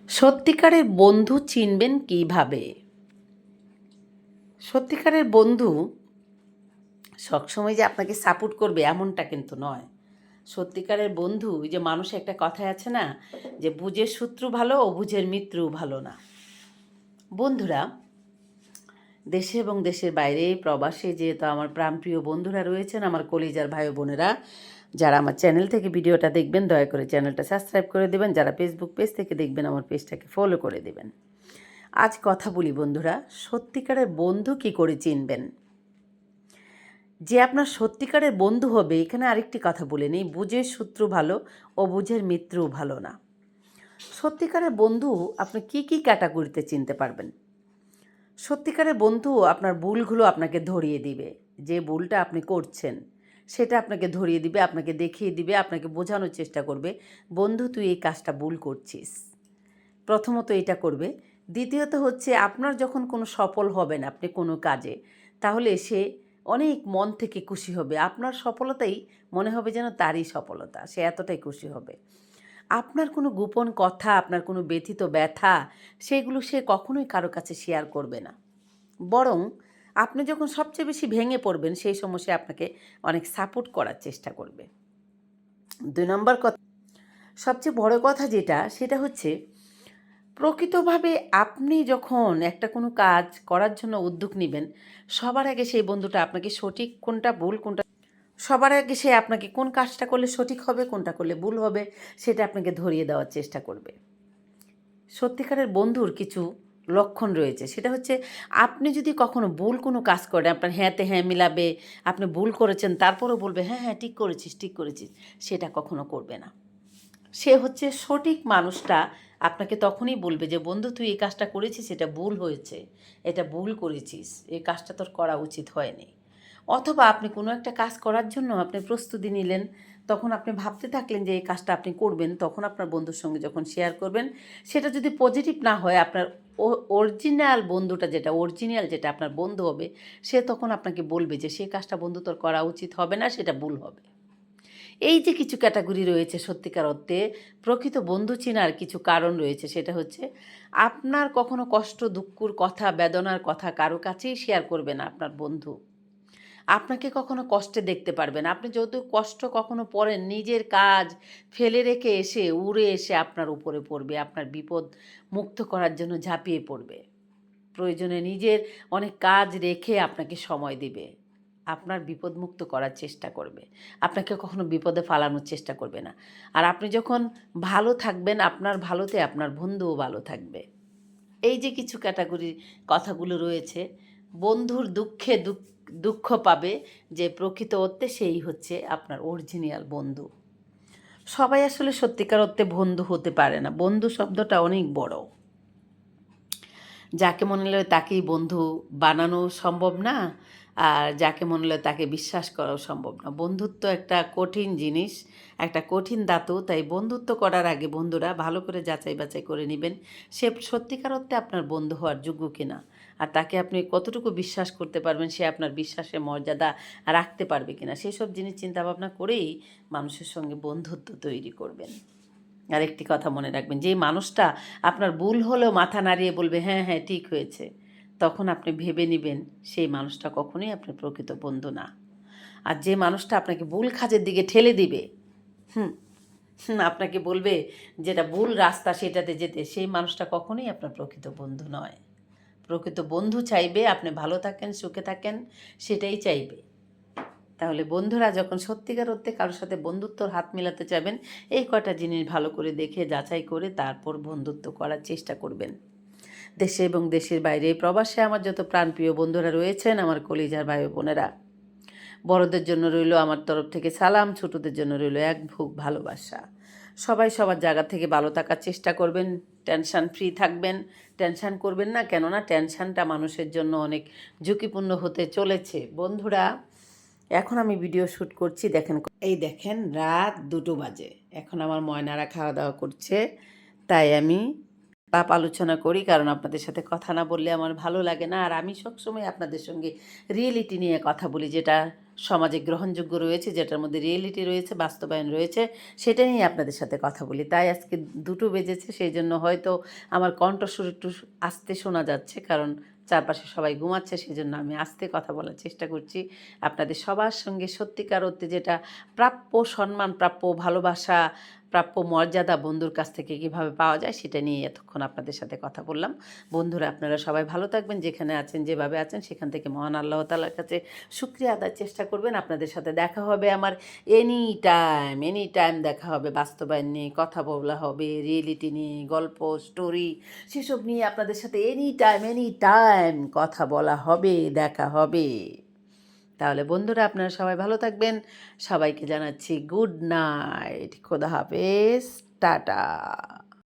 সত্যিকারের বন্ধু চিনবেন কিভাবে? সত্যিকারের বন্ধু সবসময় যে আপনাকে সাপোর্ট করবে এমনটা কিন্তু নয়। সত্যিকারের বন্ধু ওই যে মানুষে একটা কথায় আছে না, যে বুঝের শত্রু ভালো, অবুঝের মিত্র ভালো না। বন্ধুরা, দেশে এবং দেশের বাইরে প্রবাসে যেহেতু আমার প্রাণপ্রিয় বন্ধুরা রয়েছেন, আমার কলিজার ভাই বোনেরা, যারা আমার চ্যানেল থেকে ভিডিওটা দেখবেন দয়া করে চ্যানেলটা সাবস্ক্রাইব করে দেবেন, যারা ফেসবুক পেজ থেকে দেখবেন আমার পেজটাকে ফলো করে দেবেন। আজ কথা বলি বন্ধুরা, সত্যিকারের বন্ধু কি করে চিনবেন। যে আপনার সত্যিকারের বন্ধু হবে, এখানে আরেকটি কথা বলে নিই, বুঝের শত্রু ভালো, অবুঝের মিত্রও ভালো না। সত্যিকারের বন্ধু আপনি কি কি ক্যাটাগরিতে চিনতে পারবেন। সত্যিকারের বন্ধু আপনার ভুলগুলো আপনাকে ধরিয়ে দিবে, যে ভুলটা আপনি করছেন সেটা আপনাকে ধরিয়ে দিবে, আপনাকে দেখিয়ে দিবে, আপনাকে বোঝানোর চেষ্টা করবে, বন্ধু তুই এই কাজটা ভুল করছিস। প্রথমত এটা করবে। দ্বিতীয়ত হচ্ছে আপনার যখন কোনো সফল হবেন আপনি কোনো কাজে, তাহলে সে অনেক মন থেকে খুশি হবে। আপনার সফলতাই মনে হবে যেন তারই সফলতা, সে এতটাই খুশি হবে। আপনার কোনো গোপন কথা, আপনার কোনো ব্যথিত ব্যথা, সেগুলো সে কখনোই কারো কাছে শেয়ার করবে না। বরং আপনি যখন সবচেয়ে বেশি ভেঙে পড়বেন সেই সময় সে আপনাকে অনেক সাপোর্ট করার চেষ্টা করবে। ২ নম্বর কথা, সবচেয়ে বড় কথা যেটা, সেটা হচ্ছে প্রকৃতভাবে আপনি যখন একটা কোনো কাজ করার জন্য উদ্যোগ নেবেন, সবার আগে সেই বন্ধুটা আপনাকে সঠিক কোনটা ভুল কোনটা, সবার আগে সে আপনাকে কোন কাজটা করলে সঠিক হবে, কোনটা করলে ভুল হবে, সেটা আপনাকে ধরিয়ে দেওয়ার চেষ্টা করবে। সত্যিকারের বন্ধুর কিছু লক্ষণ রয়েছে, সেটা হচ্ছে আপনি যদি কখনো ভুল কোনো কাজ করেন, আপনার হ্যাঁতে হ্যাঁ মিলাবে, আপনি ভুল করেছেন তারপরেও বলবে হ্যাঁ হ্যাঁ ঠিক করেছিস ঠিক করেছিস, সেটা কখনো করবে না। সে হচ্ছে সঠিক মানুষটা আপনাকে তখনই বলবে যে বন্ধু তুই এই কাজটা করেছিস, এটা ভুল হয়েছে, এটা ভুল করেছিস, এই কাজটা তোর করা উচিত হয়নি। অথবা আপনি কোনো একটা কাজ করার জন্য আপনি প্রস্তুতি নিলেন, তখন আপনি ভাবতে থাকলেন যে এই কাজটা আপনি করবেন, তখন আপনার বন্ধুর সঙ্গে যখন শেয়ার করবেন, সেটা যদি পজিটিভ না হয়, আপনার অরিজিনাল বন্ধুটা যেটা অরিজিনাল যেটা আপনার বন্ধু হবে, সে তখন আপনাকে বলবে যে সেই কাজটা বন্ধু তোর করা উচিত হবে না, সেটা ভুল হবে। এই যে কিছু ক্যাটাগরি রয়েছে সত্যিকার অর্থে প্রকৃত বন্ধু চেনার কিছু কারণ রয়েছে, সেটা হচ্ছে আপনার কখনো কষ্ট দুঃখর কথা বেদনার কথা কারো কাছেই শেয়ার করবে না আপনার বন্ধু। আপনাকে কখনো কষ্টে দেখতে পারবে না। আপনি যেহেতু কষ্ট কখনো পড়েন, নিজের কাজ ফেলে রেখে এসে উড়ে এসে আপনার উপরে পড়বে, আপনার বিপদ মুক্ত করার জন্য ঝাঁপিয়ে পড়বে। প্রয়োজনে নিজের অনেক কাজ রেখে আপনাকে সময় দিবে, আপনার বিপদমুক্ত করার চেষ্টা করবে, আপনাকে কখনো বিপদে ফালানোর চেষ্টা করবে না। আর আপনি যখন ভালো থাকবেন, আপনার ভালোতে আপনার বন্ধুও ভালো থাকবে। এই যে কিছু ক্যাটাগরির কথাগুলো রয়েছে, বন্ধুর দুঃখে দুঃখ পাবে যে প্রকৃত অর্থে সেই হচ্ছে আপনার অরিজিনাল বন্ধু। সবাই আসলে সত্যিকার অর্থে বন্ধু হতে পারে না, বন্ধু শব্দটা অনেক বড়। যাকে মনে হলো তাকেই বন্ধু বানানো সম্ভব না, আর যাকে মনে হলো তাকে বিশ্বাস করাও সম্ভব না। বন্ধুত্ব একটা কঠিন জিনিস, একটা কঠিন ধাতু। তাই বন্ধুত্ব করার আগে বন্ধুরা ভালো করে যাচাই বাছাই করে নেবেন সে সত্যিকার অর্থে আপনার বন্ধু হওয়ার যোগ্য কিনা, আর তাকে আপনি কতটুকু বিশ্বাস করতে পারবেন, সে আপনার বিশ্বাসের মর্যাদা রাখতে পারবে কিনা, সেসব জিনিস চিন্তাভাবনা করেই মানুষের সঙ্গে বন্ধুত্ব তৈরি করবেন। আরেকটি কথা মনে রাখবেন, যে মানুষটা আপনার ভুল হলেও মাথা নাড়িয়ে বলবে হ্যাঁ হ্যাঁ ঠিক হয়েছে, তখন আপনি ভেবে নেবেন সেই মানুষটা কখনোই আপনার প্রকৃত বন্ধু না। আর যে মানুষটা আপনাকে ভুল কাজের দিকে ঠেলে দিবে, হুম আপনাকে বলবে যেটা ভুল রাস্তা সেটাতে যেতে, সেই মানুষটা কখনোই আপনার প্রকৃত বন্ধু নয়। প্রকৃত বন্ধু চাইবে আপনি ভালো থাকেন, সুখে থাকেন, সেটাই চাইবে। তাহলে বন্ধুরা যখন সত্যিকার অর্থে কারোর সাথে বন্ধুত্বর হাত মেলাতে চাইবেন, এই কটা জিনিস ভালো করে দেখে যাচাই করে তারপর বন্ধুত্ব করার চেষ্টা করবেন। দেশে এবং দেশের বাইরে প্রবাসে আমার যত প্রাণপ্রিয় বন্ধুরা রয়েছেন, আমার কলিজার ভাই বোনেরা, বড়দের জন্য রইল আমার তরফ থেকে সালাম, ছোটদের জন্য রইল এক বুক ভালোবাসা। সবাই সবার জায়গা থেকে ভালো থাকার চেষ্টা করবেন, টেনশন ফ্রি থাকবেন, টেনশন করবেন না, কেননা টেনশনটা মানুষের জন্য অনেক ঝুঁকিপূর্ণ হতে চলেছে। বন্ধুরা, এখন আমি ভিডিও শ্যুট করছি, দেখেন এই দেখেন রাত 2টো বাজে, এখন আমার ময়নারা খাওয়া দাওয়া করছে। তাই আমি আলাপ আলোচনা করি, কারণ আপনাদের সাথে কথা না বললে আমার ভালো লাগে না। আর আমি সবসময় আপনাদের সঙ্গে রিয়েলিটি নিয়ে কথা বলি, যেটা সমাজে গ্রহণযোগ্য রয়েছে, যেটার মধ্যে রিয়েলিটি রয়েছে, বাস্তবায়ন রয়েছে, সেটা নিয়ে আপনাদের সাথে কথা বলি। তাই আজকে 2টো বেজেছে, সেই জন্য হয়তো আমার কণ্ঠস্বর একটু আস্তে শোনা যাচ্ছে, কারণ চারপাশে সবাই ঘুমাচ্ছে, সেই জন্য আমি আস্তে কথা বলার চেষ্টা করছি। আপনাদের সবার সঙ্গে সত্যিকার অর্থে যেটা প্রাপ্য সম্মান, প্রাপ্য ভালোবাসা, প্রাপ্য মর্যাদা বন্ধুর কাছ থেকে কীভাবে পাওয়া যায়, সেটা নিয়ে এতক্ষণ আপনাদের সাথে কথা বললাম। বন্ধুরা, আপনারা সবাই ভালো থাকবেন, যেখানে আছেন, যেভাবে আছেন, সেখান থেকে মহান আল্লাহ তাআলার কাছে শুকরিয়া আদায়ের চেষ্টা করবেন। আপনাদের সাথে দেখা হবে আমার এনি টাইম দেখা হবে, বাস্তবায়ন নিয়ে কথা বলা হবে, রিয়েলিটি নিয়ে, গল্প, স্টোরি, সেসব নিয়ে আপনাদের সাথে এনি টাইম কথা বলা হবে, দেখা হবে। তাহলে বন্ধুরা, আপনারা সবাই ভালো থাকবেন। সবাইকে জানাচ্ছি গুড নাইট, খোদা হাফেজ, টাটা।